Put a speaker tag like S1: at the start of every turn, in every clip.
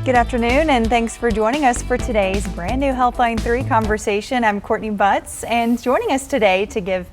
S1: Good afternoon, and thanks for joining us for today's brand new Healthline 3 conversation. I'm Courtney Butts, and joining us today to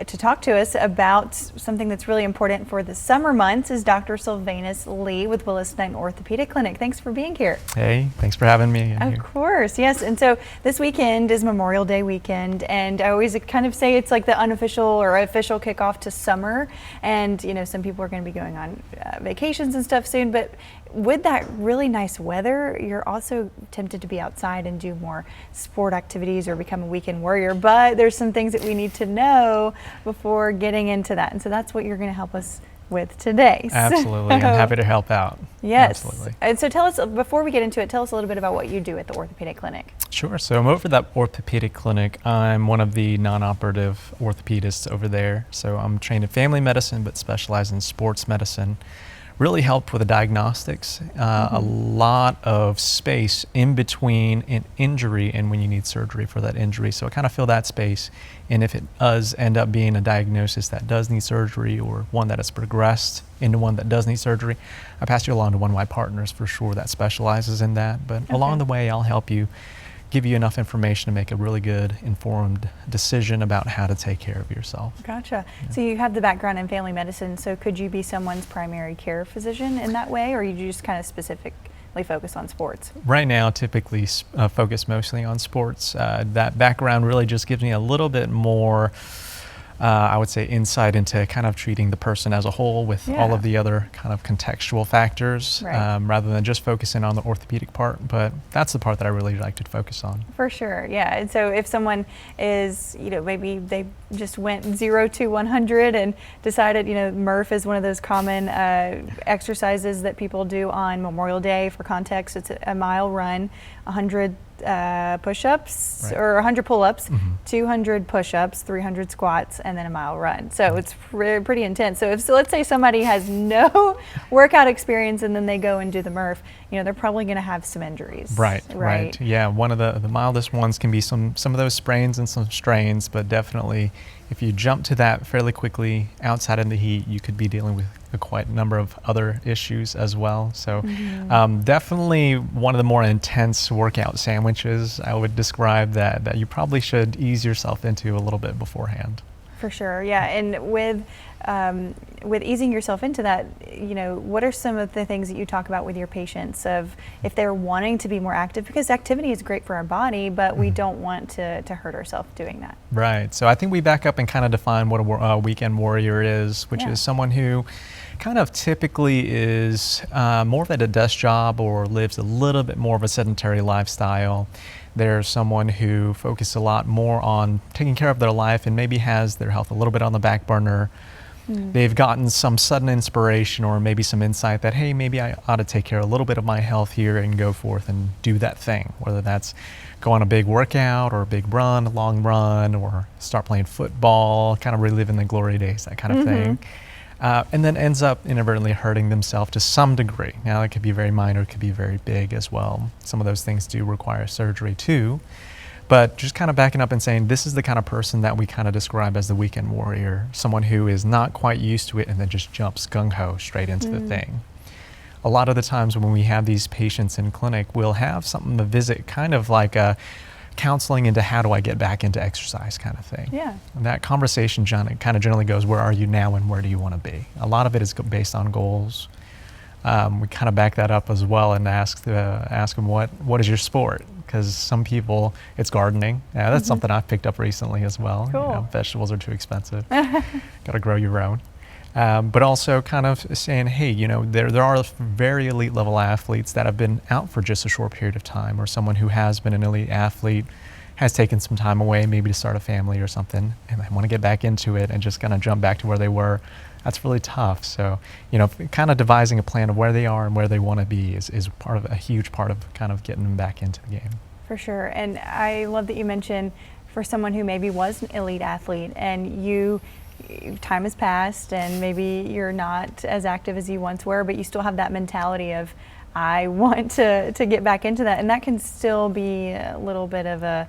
S1: talk to us about something that's really important for the summer months is Dr. Sylvanus Ly with Willis-Knighton Orthopedic Clinic. Thanks for being here.
S2: Hey, thanks for having me.
S1: Of course, yes. And so this weekend is Memorial Day weekend, and I always kind of say it's like the unofficial or official kickoff to summer. And you know, some people are going to be going on vacations and stuff soon, but with that really nice weather, you're also tempted to be outside and do more sport activities or become a weekend warrior. But there's some things that we need to know before getting into that. And so that's what you're going to help us with today.
S2: Absolutely. I'm happy to help out.
S1: Yes.
S2: Absolutely.
S1: And so tell us, before we get into it, tell us a little bit about what you do at the orthopedic clinic.
S2: Sure. So I'm over that orthopedic clinic. I'm one of the non-operative orthopedists over there. So I'm trained in family medicine, but specialize in sports medicine. Really helped with the diagnostics, a lot of space in between an injury and when you need surgery for that injury. So I kind of fill that space. And if it does end up being a diagnosis that does need surgery or one that has progressed into one that does need surgery, I pass you along to one of my partners for sure that specializes in that. But along the way, I'll help you, give you enough information to make a really good informed decision about how to take care of yourself.
S1: Gotcha. Yeah. So you have the background in family medicine, so could you be someone's primary care physician in that way, or you just kind of specifically focus on sports?
S2: Right now, typically focus mostly on sports. That background really just gives me a little bit more I would say insight into kind of treating the person as a whole with all of the other kind of contextual factors, rather than just focusing on the orthopedic part. But that's the part that I really like to focus on.
S1: For sure, yeah. And so if someone is, you know, maybe they just went 0 to 100 and decided, you know, Murph is one of those common exercises that people do on Memorial Day. For context, it's a mile run, 100 push-ups or 100 pull-ups, 200 push-ups, 300 squats, and then a mile run. So it's pretty intense. So let's say somebody has no workout experience and then they go and do the Murph, you know, they're probably going to have some injuries. Right.
S2: Yeah, one of the mildest ones can be some of those sprains and some strains, but definitely if you jump to that fairly quickly outside in the heat, you could be dealing with quite a number of other issues as well. So definitely one of the more intense workout sandwiches I would describe that you probably should ease yourself into a little bit beforehand.
S1: For sure, yeah. And with easing yourself into that, you know, what are some of the things that you talk about with your patients of if they're wanting to be more active? Because activity is great for our body, but we don't want to hurt ourselves doing that. Right.
S2: So I think we back up and kind of define what a weekend warrior is, which is someone who kind of typically is more at a desk job or lives a little bit more of a sedentary lifestyle. They're someone who focuses a lot more on taking care of their life and maybe has their health a little bit on the back burner. They've gotten some sudden inspiration or maybe some insight that, hey, maybe I ought to take care of a little bit of my health here and go forth and do that thing, whether that's go on a big workout or a big run, a long run, or start playing football, kind of reliving the glory days, that kind of thing. And then ends up inadvertently hurting themselves to some degree. Now, it could be very minor, it could be very big as well. Some of those things do require surgery too. But just kind of backing up and saying this is the kind of person that we kind of describe as the weekend warrior, someone who is not quite used to it and then just jumps gung-ho straight into the thing. A lot of the times when we have these patients in clinic, we'll have something to visit kind of like a counseling into how do I get back into exercise kind of thing.
S1: Yeah. And
S2: that conversation kind of generally goes, where are you now and where do you want to be? A lot of it is based on goals. We kind of back that up as well and ask them what is your sport? Because some people, it's gardening. Yeah, that's something I've picked up recently as well.
S1: Cool.
S2: You know, vegetables are too expensive. Got to grow your own. But also kind of saying, hey, you know, there are very elite level athletes that have been out for just a short period of time, or someone who has been an elite athlete has taken some time away, maybe to start a family or something, and they want to get back into it and just kind of jump back to where they were. That's really tough. So, you know, kind of devising a plan of where they are and where they want to be is part of a huge part of kind of getting them back into the game.
S1: For sure. And I love that you mentioned for someone who maybe was an elite athlete and time has passed and maybe you're not as active as you once were, but you still have that mentality of, I want to get back into that. And that can still be a little bit of a,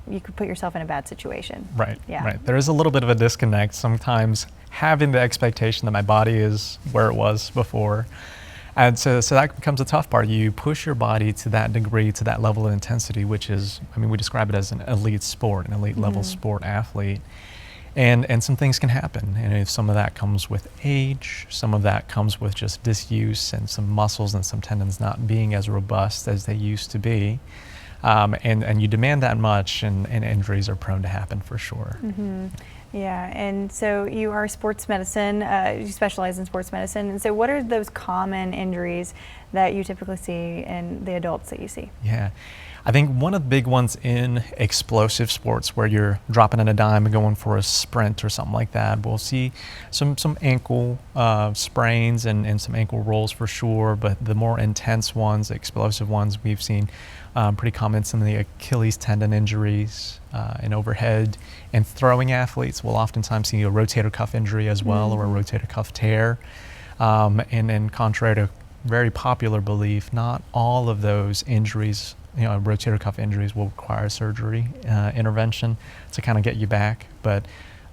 S1: you could put yourself in a bad situation.
S2: Right,
S1: yeah.
S2: Right. There is a little bit of a disconnect sometimes, having the expectation that my body is where it was before, And so that becomes a tough part. You push your body to that degree, to that level of intensity, which is, I mean, we describe it as an elite sport, an elite level sport athlete. And some things can happen. And if some of that comes with age, some of that comes with just disuse and some muscles and some tendons not being as robust as they used to be. And you demand that much, and injuries are prone to happen for sure.
S1: Yeah, and so you are sports medicine, you specialize in sports medicine, and so what are those common injuries that you typically see in the adults that you see?
S2: Yeah, I think one of the big ones in explosive sports where you're dropping in a dime and going for a sprint or something like that, we'll see some ankle sprains and some ankle rolls for sure, but the more intense ones, explosive ones, we've seen pretty common, some of the Achilles tendon injuries in overhead, and throwing athletes will oftentimes see a rotator cuff injury as well, or a rotator cuff tear. And then contrary to very popular belief, not all of those injuries, rotator cuff injuries will require surgery intervention to kind of get you back. But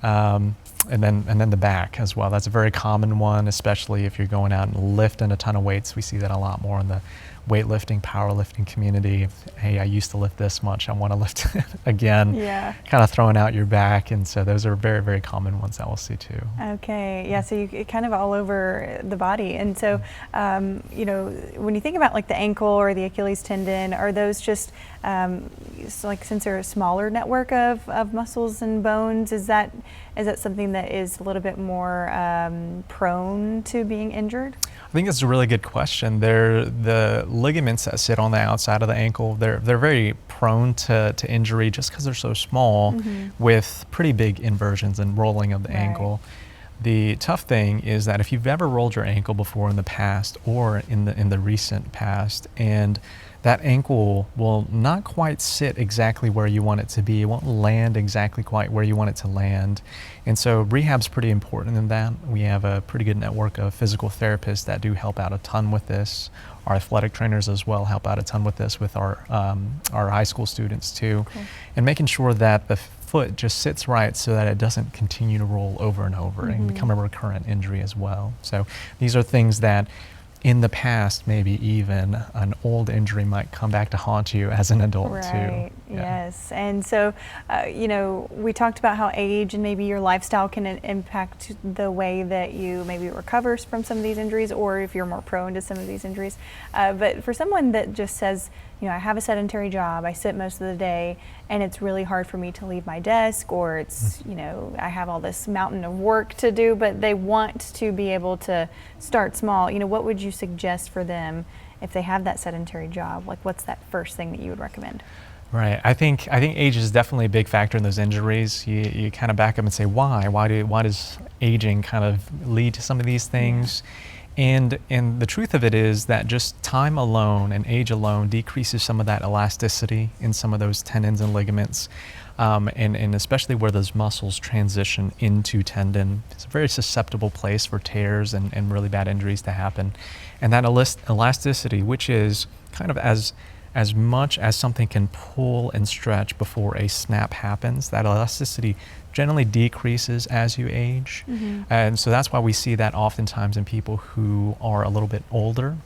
S2: and then the back as well. That's a very common one, especially if you're going out and lifting a ton of weights. We see that a lot more in the weightlifting, powerlifting community. Hey, I used to lift this much, I want to lift it again.
S1: Yeah.
S2: Kind of throwing out your back, and so those are very, very common ones that we'll see too.
S1: Okay, yeah, so you kind of all over the body, and so when you think about like the ankle or the Achilles tendon, are those just since they're a smaller network of muscles and bones, is that something that is a little bit more prone to being injured?
S2: I think it's a really good question. They're the ligaments that sit on the outside of the ankle. They're very prone to injury just because they're so small, with pretty big inversions and rolling of the ankle. The tough thing is that if you've ever rolled your ankle before in the past or in the recent past, and that ankle will not quite sit exactly where you want it to be. It won't land exactly quite where you want it to land. And so rehab's pretty important in that. We have a pretty good network of physical therapists that do help out a ton with this. Our athletic trainers as well help out a ton with this with our high school students too. Okay. And making sure that the foot just sits right so that it doesn't continue to roll over and over and become a recurrent injury as well. So these are things that in the past, maybe even an old injury might come back to haunt you as an adult too.
S1: Right, yes. And so, we talked about how age and maybe your lifestyle can impact the way that you maybe recover from some of these injuries, or if you're more prone to some of these injuries. But for someone that just says, I have a sedentary job, I sit most of the day, and it's really hard for me to leave my desk, or it's, I have all this mountain of work to do, but they want to be able to start small. What would you suggest for them if they have that sedentary job? Like, what's that first thing that you would recommend?
S2: Right. I think age is definitely a big factor in those injuries. You kind of back up and say, why? Why does aging kind of lead to some of these things? Yeah. And the truth of it is that just time alone and age alone decreases some of that elasticity in some of those tendons and ligaments, and especially where those muscles transition into tendon. It's a very susceptible place for tears and really bad injuries to happen. And that elasticity, which is kind of as much as something can pull and stretch before a snap happens, that elasticity generally decreases as you age. And so that's why we see that oftentimes in people who are a little bit older.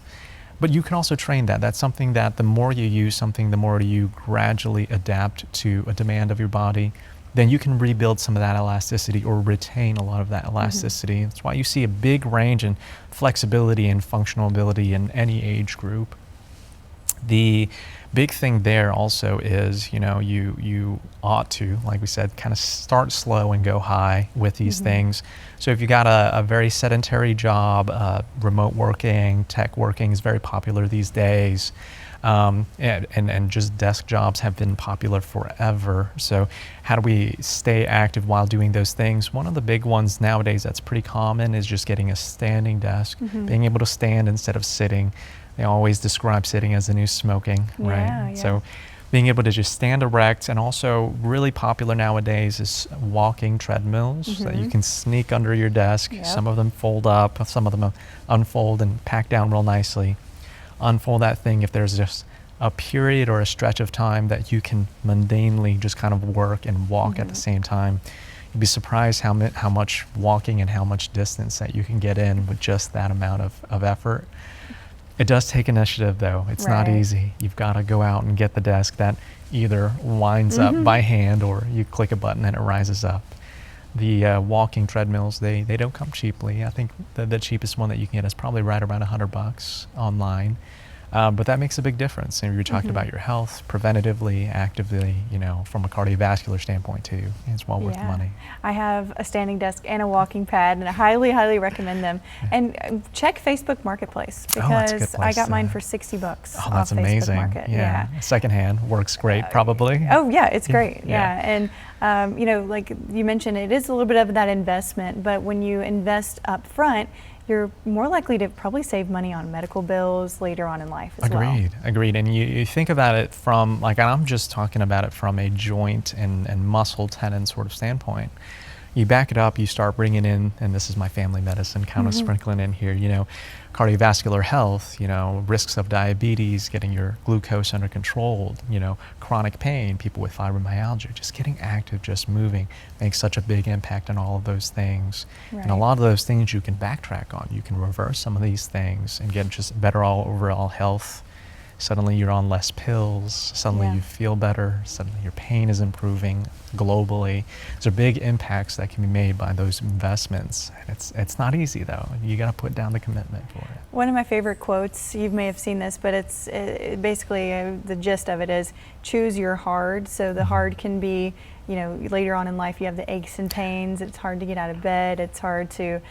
S2: But you can also train that. That's something that the more you use something, the more you gradually adapt to a demand of your body, then you can rebuild some of that elasticity or retain a lot of that elasticity. That's why you see a big range in flexibility and functional ability in any age group. The big thing there also is, you ought to, like we said, kind of start slow and go high with these things. So if you got a very sedentary job, remote working, tech working is very popular these days. And just desk jobs have been popular forever. So how do we stay active while doing those things? One of the big ones nowadays that's pretty common is just getting a standing desk, being able to stand instead of sitting. They always describe sitting as the new smoking, right? Yeah. So being able to just stand erect, and also really popular nowadays is walking treadmills that you can sneak under your desk. Yep. Some of them fold up, some of them unfold and pack down real nicely. Unfold that thing if there's just a period or a stretch of time that you can mundanely just kind of work and walk at the same time. You'd be surprised how much walking and how much distance that you can get in with just that amount of effort. It does take initiative, though. It's not
S1: Right.
S2: easy. You've got to go out and get the desk that either winds up by hand or you click a button and it rises up. The walking treadmills, they don't come cheaply. I think the cheapest one that you can get is probably right around $100 online. But that makes a big difference. And you're talking about your health, preventatively, actively, from a cardiovascular standpoint too. It's well worth the money.
S1: I have a standing desk and a walking pad, and I highly, highly recommend them. And check Facebook Marketplace,
S2: that's a good
S1: because I
S2: place
S1: got mine
S2: to-
S1: for $60
S2: Oh,
S1: off
S2: that's
S1: Facebook
S2: amazing.
S1: Market.
S2: Yeah. Secondhand works great, probably.
S1: Oh yeah, it's great.
S2: Yeah.
S1: Yeah, and like you mentioned, it is a little bit of that investment, but when you invest up front, you're more likely to probably save money on medical bills later on in life as well.
S2: Agreed. And you think about it from, like, I'm just talking about it from a joint and muscle tendon sort of standpoint. You back it up, you start bringing in, and this is my family medicine kind of sprinkling in here, cardiovascular health, risks of diabetes, getting your glucose under control, chronic pain, people with fibromyalgia, just getting active, just moving makes such a big impact on all of those things.
S1: Right.
S2: And a lot of those things you can backtrack on. You can reverse some of these things and get just better overall health. Suddenly you're on less pills, suddenly you feel better, suddenly your pain is improving globally. These are big impacts that can be made by those investments. And it's not easy, though. You got to put down the commitment for it.
S1: One of my favorite quotes, you may have seen this, but it's basically the gist of it is choose your hard. So the hard can be, later on in life you have the aches and pains. It's hard to get out of bed. It's hard to,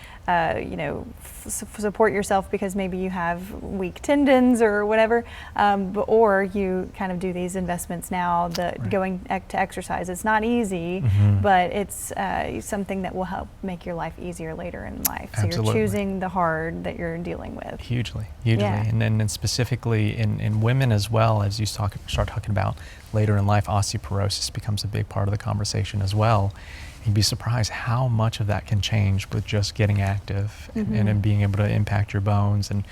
S1: support yourself because maybe you have weak tendons or whatever. Or you kind of do these investments now, going to exercise. It's not easy, but it's something that will help make your life easier later in life. So
S2: Absolutely.
S1: you're choosing the hard that you're dealing with.
S2: Hugely.
S1: Yeah.
S2: And then specifically in women as well, as you start talking about later in life, osteoporosis becomes a big part of the conversation as well. You'd be surprised how much of that can change with just getting active and then being able to impact your bones and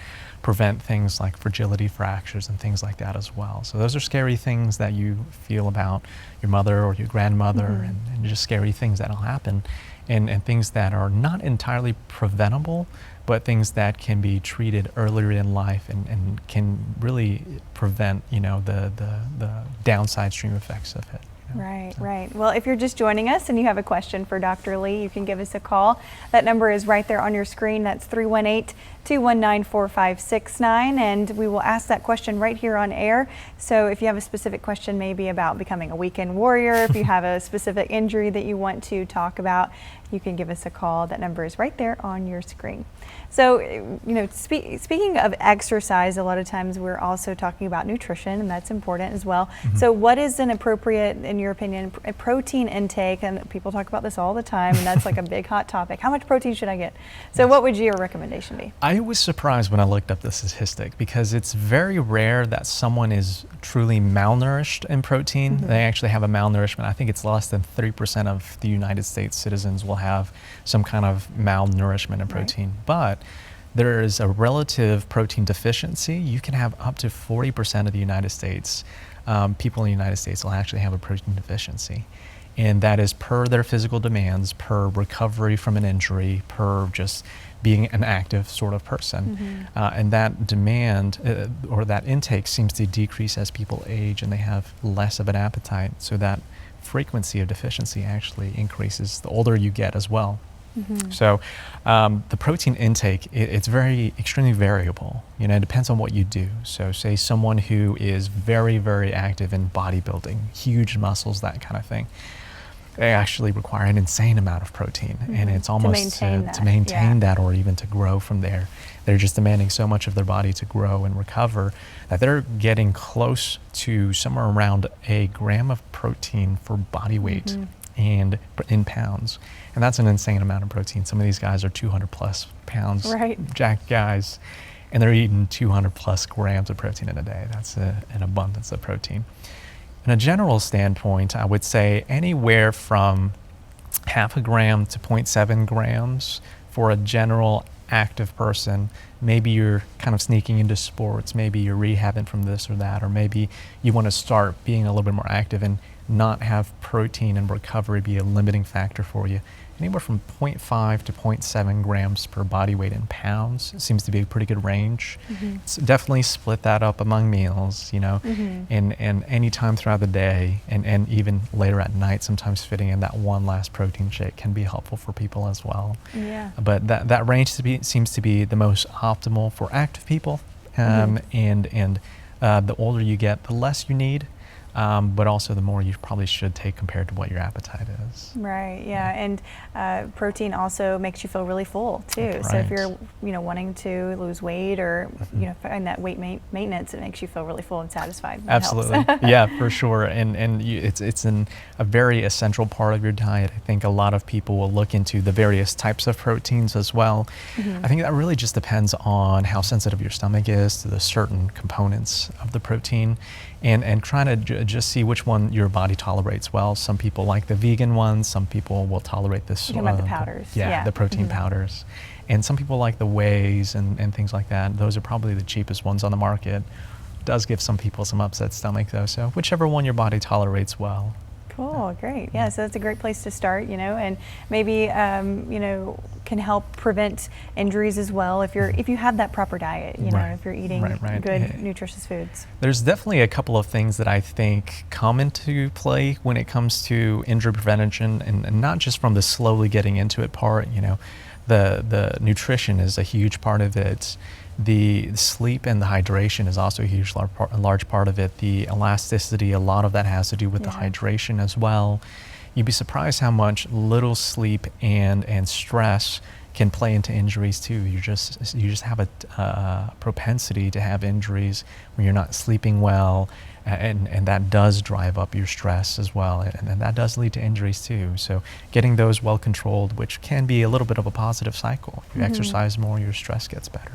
S2: prevent things like fragility fractures and things like that as well. So those are scary things that you feel about your mother or your grandmother and just scary things that'll happen and things that are not entirely preventable, but things that can be treated earlier in life and can really prevent, the downside stream effects of it.
S1: Right. Well, if you're just joining us and you have a question for Dr. Ly, you can give us a call. That number is right there on your screen. That's 318-219-4569, and we will ask that question right here on air. So if you have a specific question maybe about becoming a weekend warrior, if you have a specific injury that you want to talk about, you can give us a call. That number is right there on your screen. So, speaking of exercise, a lot of times we're also talking about nutrition, and that's important as well. So what is an appropriate, in your opinion, a protein intake? And people talk about this all the time, and that's like a big hot topic. How much protein should I get? So what would your recommendation be?
S2: I was surprised when I looked up the statistic because it's very rare that someone is truly malnourished in protein. They actually have a malnourishment. I think it's less than 3% of the United States citizens will have some kind of malnourishment in protein. But there is a relative protein deficiency. You can have up to 40% of the United States, people in the United States will actually have a protein deficiency. And that is per their physical demands, per recovery from an injury, per just being an active sort of person. And that demand or that intake seems to decrease as people age and they have less of an appetite. So that frequency of deficiency actually increases the older you get as well. So the protein intake, it's extremely variable. It depends on what you do. So say someone who is very, very active in bodybuilding, huge muscles, that kind of thing, they actually require an insane amount of protein. And it's almost to maintain that or even to grow from there. They're just demanding so much of their body to grow and recover that they're getting close to somewhere around a gram of protein for body weight and in pounds. And that's an insane amount of protein. Some of these guys are 200 plus pounds, jacked guys, and they're eating 200 plus grams of protein in a day. That's an abundance of protein. In a general standpoint, I would say anywhere from half a gram to 0.7 grams for a general active person maybe you're kind of sneaking into sports, maybe you're rehabbing from this or that, or maybe you want to start being a little bit more active and not have protein and recovery be a limiting factor for you. Anywhere from 0.5 to 0.7 grams per body weight in pounds seems to be a pretty good range. So definitely split that up among meals, you know, and any time throughout the day, and even later at night, sometimes fitting in that one last protein shake can be helpful for people as well.
S1: Yeah.
S2: But that range seems to be the most optimal for active people, and the older you get, the less you need. But also the more you probably should take compared to what your appetite is.
S1: Right. Yeah. And protein also makes you feel really full too.
S2: Right.
S1: So if you're, wanting to lose weight or find that weight maintenance, it makes you feel really full and satisfied. That
S2: Absolutely.
S1: helps.
S2: Yeah, for sure. And it's a very essential part of your diet. I think a lot of people will look into the various types of proteins as well. I think that really just depends on how sensitive your stomach is to the certain components of the protein, and trying to just see which one your body tolerates well. Some people like the vegan ones. Some people will tolerate this.
S1: You're talking about the powders.
S2: The protein powders. And some people like the wheys and things like that. Those are probably the cheapest ones on the market. Does give some people some upset stomach though. So whichever one your body tolerates well.
S1: Cool, great. Yeah, so that's a great place to start, and maybe can help prevent injuries as well if you have that proper diet, if you're eating good nutritious foods. There's
S2: definitely a couple of things that I think come into play when it comes to injury prevention, and not just from the slowly getting into it part. The nutrition is a huge part of it. The sleep and the hydration is also a large part of it. The elasticity, a lot of that has to do with the hydration as well. You'd be surprised how much little sleep and stress can play into injuries too. You just have a propensity to have injuries when you're not sleeping well, and that does drive up your stress as well, and that does lead to injuries too. So getting those well controlled, which can be a little bit of a positive cycle. If you exercise more, your stress gets better.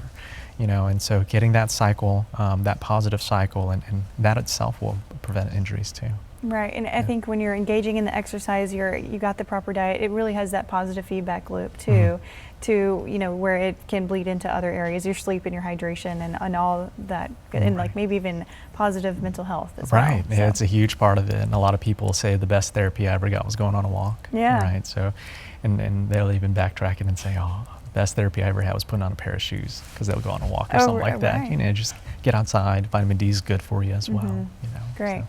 S2: And so getting that cycle, that positive cycle, and that itself will prevent injuries too.
S1: Right, and I think when you're engaging in the exercise, you got the proper diet, it really has that positive feedback loop too, to where it can bleed into other areas, your sleep and your hydration and all that, and like maybe even positive mental health as well.
S2: Right, yeah, it's a huge part of it, and a lot of people say the best therapy I ever got was going on a walk.
S1: Yeah.
S2: Right, so, and they'll even backtrack it and say, best therapy I ever had was putting on a pair of shoes, because they'll go on a walk or something like that.
S1: Right.
S2: Just get outside. Vitamin D is good for you as well.
S1: Great.
S2: So.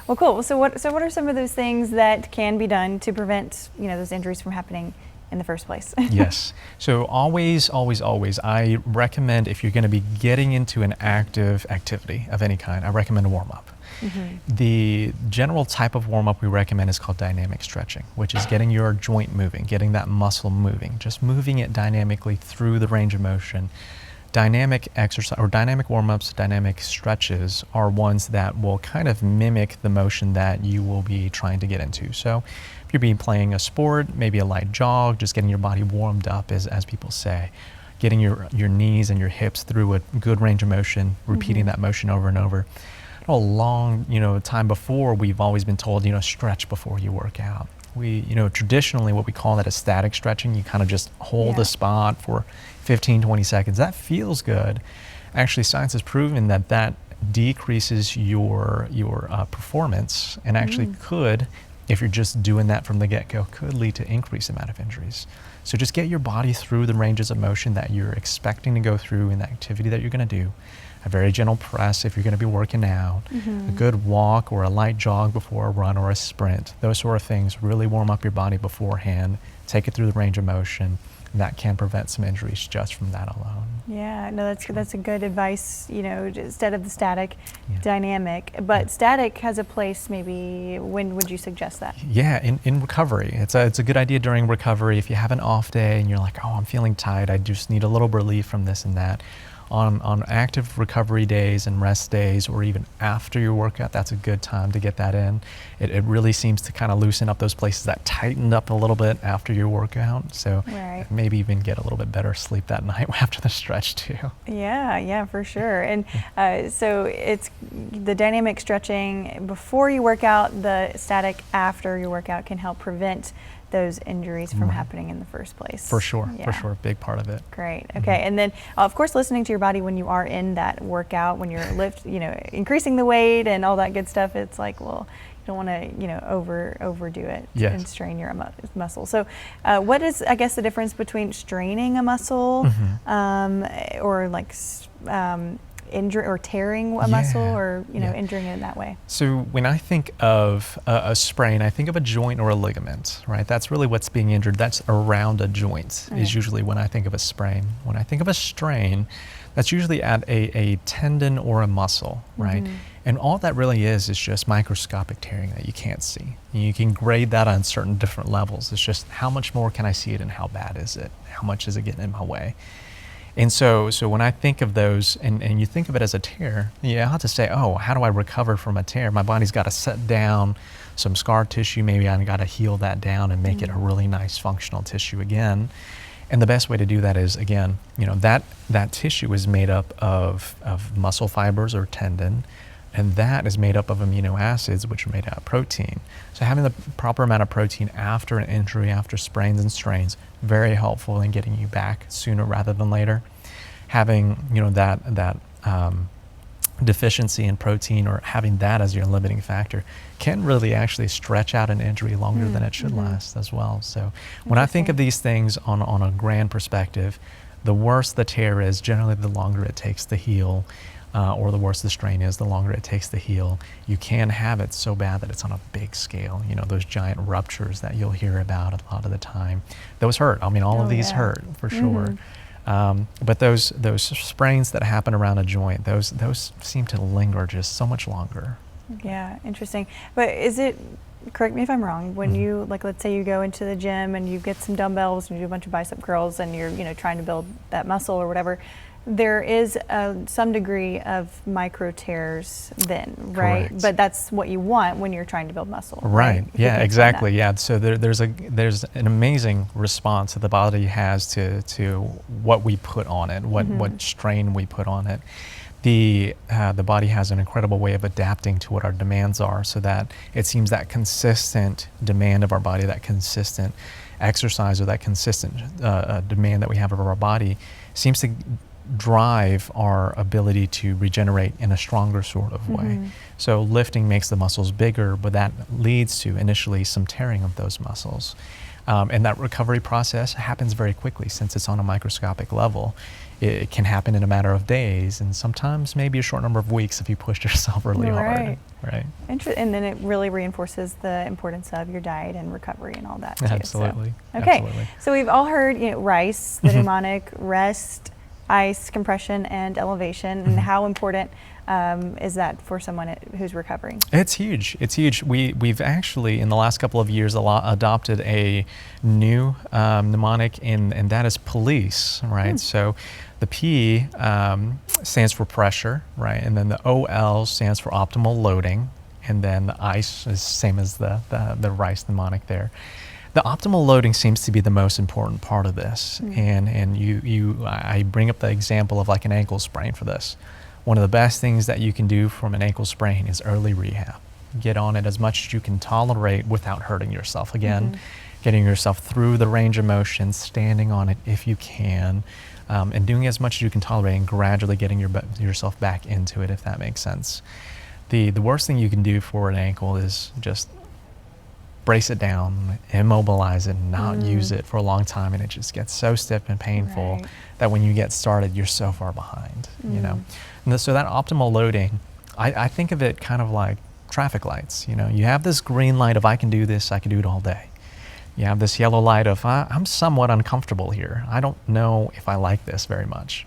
S1: Well, cool. So what are some of those things that can be done to prevent those injuries from happening in the first place?
S2: Yes. So always, I recommend, if you're going to be getting into an active activity of any kind, I recommend a warm up. The general type of warm-up we recommend is called dynamic stretching, which is getting your joint moving, getting that muscle moving, just moving it dynamically through the range of motion. Dynamic exercise or dynamic warm-ups, dynamic stretches are ones that will kind of mimic the motion that you will be trying to get into. So if you're playing a sport, maybe a light jog, just getting your body warmed up, as people say. Getting your knees and your hips through a good range of motion, repeating that motion over and over. A long, time before, we've always been told, stretch before you work out. We, traditionally what we call that is static stretching. You kind of just hold a spot for 15, 20 seconds. That feels good. Actually, science has proven that decreases your performance, and actually could, if you're just doing that from the get-go, could lead to increased amount of injuries. So just get your body through the ranges of motion that you're expecting to go through in the activity that you're going to do. A very gentle press if you're going to be working out, a good walk or a light jog before a run or a sprint. Those sort of things really warm up your body beforehand, take it through the range of motion, and that can prevent some injuries just from that alone.
S1: Yeah, no, that's a good advice, instead of the static, dynamic. But static has a place, maybe. When would you suggest that?
S2: Yeah, in recovery. It's a good idea during recovery. If you have an off day and you're like, I'm feeling tired, I just need a little relief from this and that. On active recovery days and rest days, or even after your workout, that's a good time to get that in. It really seems to kind of loosen up those places that tightened up a little bit after your workout. So maybe even get a little bit better sleep that night after the stretch too.
S1: Yeah, for sure. And so it's the dynamic stretching before you work out, the static after your workout can help prevent those injuries from happening in the first place.
S2: For sure,
S1: Yeah.
S2: for sure, big part of it.
S1: Great. Okay. And then, of course, listening to your body when you are in that workout, when you're increasing the weight and all that good stuff. It's like, well, you don't want to, overdo it and strain your muscle. So, what is, I guess, the difference between straining a muscle, or like injury or tearing a muscle, or injuring it in that way?
S2: So when I think of a sprain, I think of a joint or a ligament, right? That's really what's being injured. That's around a joint is usually when I think of a sprain. When I think of a strain, that's usually at a tendon or a muscle, right? And all that really is just microscopic tearing that you can't see. You can grade that on certain different levels. It's just how much more can I see it and how bad is it? How much is it getting in my way? And so when I think of those, and you think of it as a tear, you have to say, oh, how do I recover from a tear? My body's got to set down some scar tissue. Maybe I've got to heal that down and make it a really nice functional tissue again. And the best way to do that is, again, that tissue is made up of muscle fibers or tendon, and that is made up of amino acids, which are made out of protein. So having the proper amount of protein after an injury, after sprains and strains, very helpful in getting you back sooner rather than later. Having that deficiency in protein, or having that as your limiting factor, can really actually stretch out an injury longer than it should last as well. So when I think of these things on a grand perspective, the worse the tear is, generally the longer it takes to heal. Or the worse the strain is, the longer it takes to heal. You can have it so bad that it's on a big scale. Those giant ruptures that you'll hear about a lot of the time. Those hurt. I mean, all of these hurt for sure. But those sprains that happen around a joint, those seem to linger just so much longer.
S1: Yeah, interesting. But is it, correct me if I'm wrong, when you, like, let's say you go into the gym and you get some dumbbells and you do a bunch of bicep curls and you're, trying to build that muscle or whatever, there is some degree of micro tears then, right?
S2: Correct.
S1: But that's what you want when you're trying to build muscle.
S2: Right.
S1: If
S2: Yeah, exactly. Yeah. So there's an amazing response that the body has to what we put on it, what strain we put on it. The body has an incredible way of adapting to what our demands are, so that it seems that consistent demand of our body, that consistent exercise, or that consistent demand that we have of our body seems to drive our ability to regenerate in a stronger sort of way. So lifting makes the muscles bigger, but that leads to initially some tearing of those muscles. And that recovery process happens very quickly since it's on a microscopic level. It can happen in a matter of days, and sometimes maybe a short number of weeks if you pushed yourself really hard. Right.
S1: And then it really reinforces the importance of your diet and recovery and all that too.
S2: Absolutely.
S1: So. Okay.
S2: Absolutely.
S1: So we've all heard, RICE, the mnemonic, rest, ice, compression, and elevation. And how important is that for someone who's recovering?
S2: It's huge. It's huge. We've actually, in the last couple of years, adopted a new mnemonic, and that is police, right? So the P stands for pressure, right? And then the OL stands for optimal loading. And then the ICE is same as the RICE mnemonic there. The optimal loading seems to be the most important part of this. And I bring up the example of like an ankle sprain for this. One of the best things that you can do from an ankle sprain is early rehab. Get on it as much as you can tolerate without hurting yourself. Again, getting yourself through the range of motion, standing on it if you can, and doing as much as you can tolerate, and gradually getting yourself back into it, if that makes sense. The worst thing you can do for an ankle is just brace it down, immobilize it, not use it for a long time, and it just gets so stiff and painful that when you get started, you're so far behind, And so that optimal loading, I think of it kind of like traffic lights. You have this green light of I can do this, I can do it all day. You have this yellow light of I'm somewhat uncomfortable here. I don't know if I like this very much.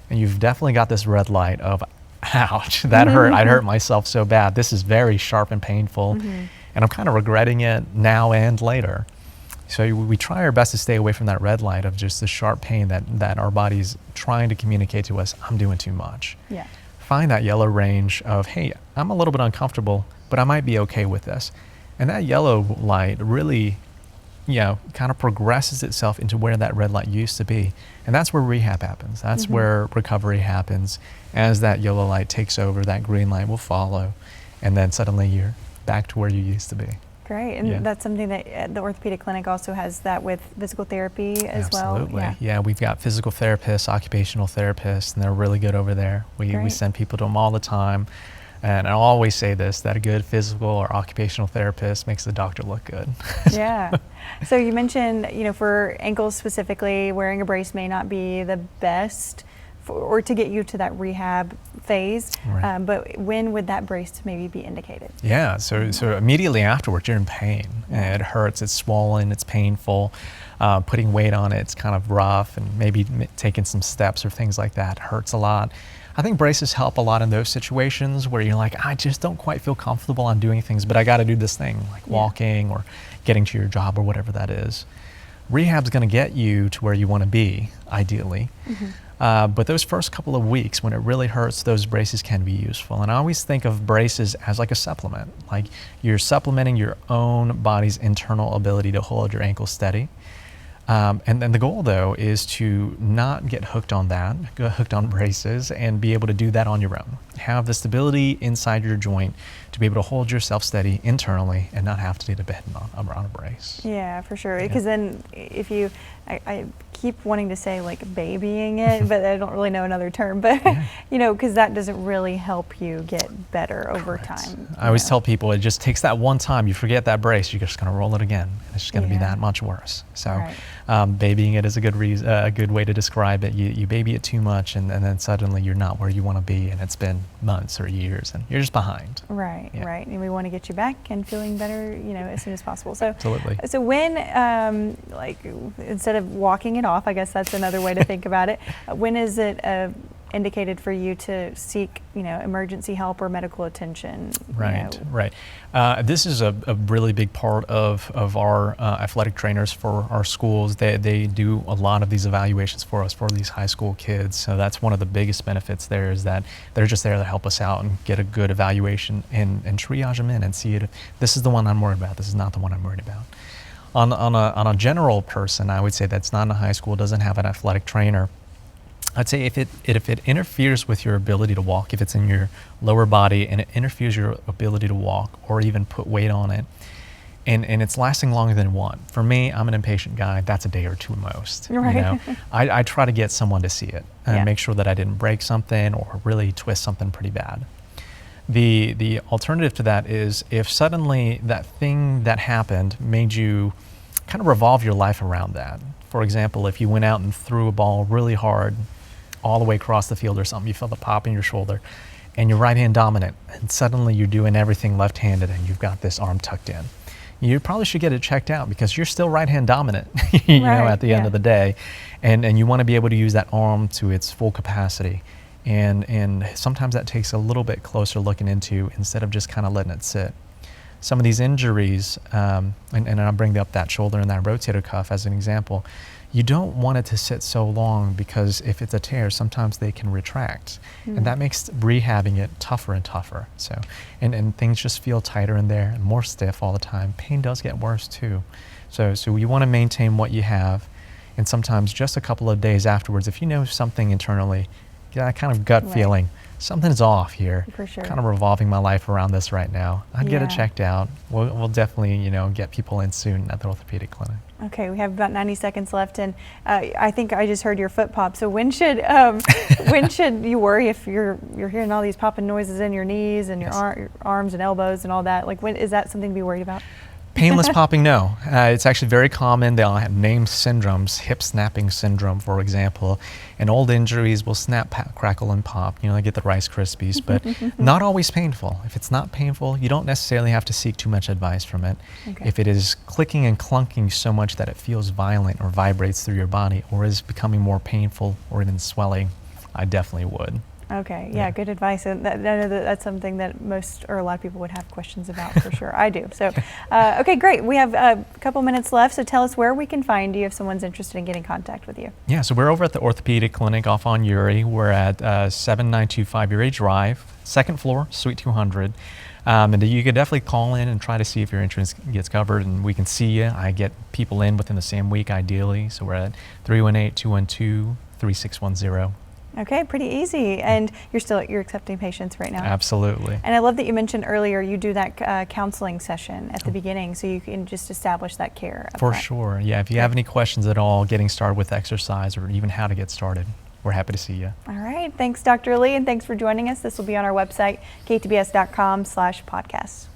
S2: And you've definitely got this red light of ouch, that hurt. I hurt myself so bad. This is very sharp and painful. And I'm kind of regretting it now and later. So we try our best to stay away from that red light of just the sharp pain that our body's trying to communicate to us, I'm doing too much.
S1: Yeah.
S2: Find that yellow range of, hey, I'm a little bit uncomfortable, but I might be okay with this. And that yellow light really, kind of progresses itself into where that red light used to be. And that's where rehab happens. That's where recovery happens. As that yellow light takes over, that green light will follow. And then suddenly you're back to where you used to be.
S1: Great, and that's something that the orthopedic clinic also has that with physical therapy as well.
S2: Absolutely, yeah. We've got physical therapists, occupational therapists, and they're really good over there. We send people to them all the time, and I always say this, that a good physical or occupational therapist makes the doctor look good.
S1: Yeah. So you mentioned, for ankles specifically, wearing a brace may not be the best or to get you to that rehab phase,
S2: Right.
S1: but when would that brace maybe be indicated?
S2: Yeah, so immediately afterwards, you're in pain. It hurts, it's swollen, it's painful. Putting weight on it, it's kind of rough, and maybe taking some steps or things like that hurts a lot. I think braces help a lot in those situations where you're like, I just don't quite feel comfortable on doing things, but I got to do this thing, like walking or getting to your job or whatever that is. Rehab's going to get you to where you want to be, ideally. But those first couple of weeks when it really hurts, those braces can be useful. And I always think of braces as like a supplement. Like you're supplementing your own body's internal ability to hold your ankle steady. And then the goal, though, is to not get hooked on braces and be able to do that on your own. Have the stability inside your joint to be able to hold yourself steady internally and not have to depend on a brace.
S1: Yeah, for sure. Because then if I keep wanting to say like babying it, but I don't really know another term, but because that doesn't really help you get better over time.
S2: I always tell people it just takes that one time, you forget that brace, you're just going to roll it again. It's just going to be that much worse. So babying it is a good way to describe it. You baby it too much and then suddenly you're not where you want to be, and it's been months or years and you're just behind.
S1: Right. And we want to get you back and feeling better, as soon as possible. So
S2: absolutely.
S1: So when, instead of walking it off, I guess that's another way to think about it. When is it indicated for you to seek, emergency help or medical attention?
S2: Right. This is a really big part of our athletic trainers for our schools. They do a lot of these evaluations for us for these high school kids. So that's one of the biggest benefits there, is that they're just there to help us out and get a good evaluation and triage them in and see if this is the one I'm worried about, this is not the one I'm worried about. On a general person, I would say that's not in a high school, doesn't have an athletic trainer, I'd say if it interferes with your ability to walk, if it's in your lower body and it interferes your ability to walk or even put weight on it, and it's lasting longer than one. For me, I'm an impatient guy. That's a day or two most.
S1: Right.
S2: I try to get someone to see it and make sure that I didn't break something or really twist something pretty bad. The alternative to that is if suddenly that thing that happened made you kind of revolve your life around that. For example, if you went out and threw a ball really hard all the way across the field or something, you felt a pop in your shoulder and you're right hand dominant, and suddenly you're doing everything left handed and you've got this arm tucked in. You probably should get it checked out because you're still right hand dominant at the end of the day, and you want to be able to use that arm to its full capacity. And sometimes that takes a little bit closer looking into instead of just kind of letting it sit. Some of these injuries, and I'll bring up that shoulder and that rotator cuff as an example, you don't want it to sit so long because if it's a tear, sometimes they can retract. And that makes rehabbing it tougher and tougher. So, and things just feel tighter in there and more stiff all the time. Pain does get worse too. So you want to maintain what you have, and sometimes just a couple of days afterwards, if you know something internally, get that kind of gut feeling, something's off here.
S1: For sure.
S2: Kind of revolving my life around this right now. I'd get it checked out. We'll definitely, get people in soon at the orthopedic clinic.
S1: Okay, we have about 90 seconds left, and I think I just heard your foot pop. So when should you worry if you're hearing all these popping noises in your knees and your arms and elbows and all that? Like, when is that something to be worried about?
S2: Painless popping, no. It's actually very common. They'll have named syndromes, hip snapping syndrome, for example. And old injuries will snap, crackle, and pop. They get the Rice Krispies, but not always painful. If it's not painful, you don't necessarily have to seek too much advice from it. Okay. If it is clicking and clunking so much that it feels violent or vibrates through your body or is becoming more painful or even swelling, I definitely would.
S1: Okay, yeah, good advice. And I know that's something that most or a lot of people would have questions about for sure. I do. So, okay, great. We have a couple minutes left, so tell us where we can find you if someone's interested in getting in contact with you. Yeah,
S2: so we're over at the orthopedic clinic off on Uri. We're at 7925 Uri Drive, second floor, Suite 200. And you could definitely call in and try to see if your insurance gets covered, and we can see you. I get people in within the same week, ideally. So we're at 318-212-3610.
S1: Okay, pretty easy. And you're accepting patients right now?
S2: Absolutely.
S1: And I love that you mentioned earlier you do that counseling session at the beginning, so you can just establish that care up
S2: For
S1: front.
S2: sure. Yeah, if you have any questions at all getting started with exercise or even how to get started, we're happy to see you.
S1: All right. Thanks, Dr. Lee, and thanks for joining us. This will be on our website, ktbs.com/podcast.